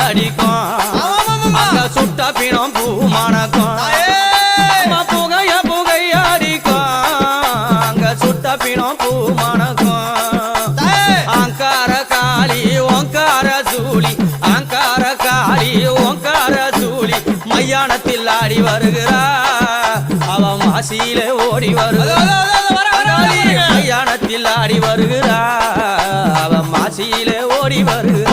அடிக்கும் அங்க சுட்ட பிணம் பூ மணக்கும் புகைய அடிக்கும் அங்க சுட்ட பிணம் பூ மணக்கும் அங்கார காளி ஓங்கார சூழி அங்கார காளி ஓங்கார சூழி மையானத்தில் ஆடி வருகிறா அவ மாசியில ஓடி வருகிறா மையானத்தில் ஆடி வருகிறா அவ மாசியில ஓடி வருகிறா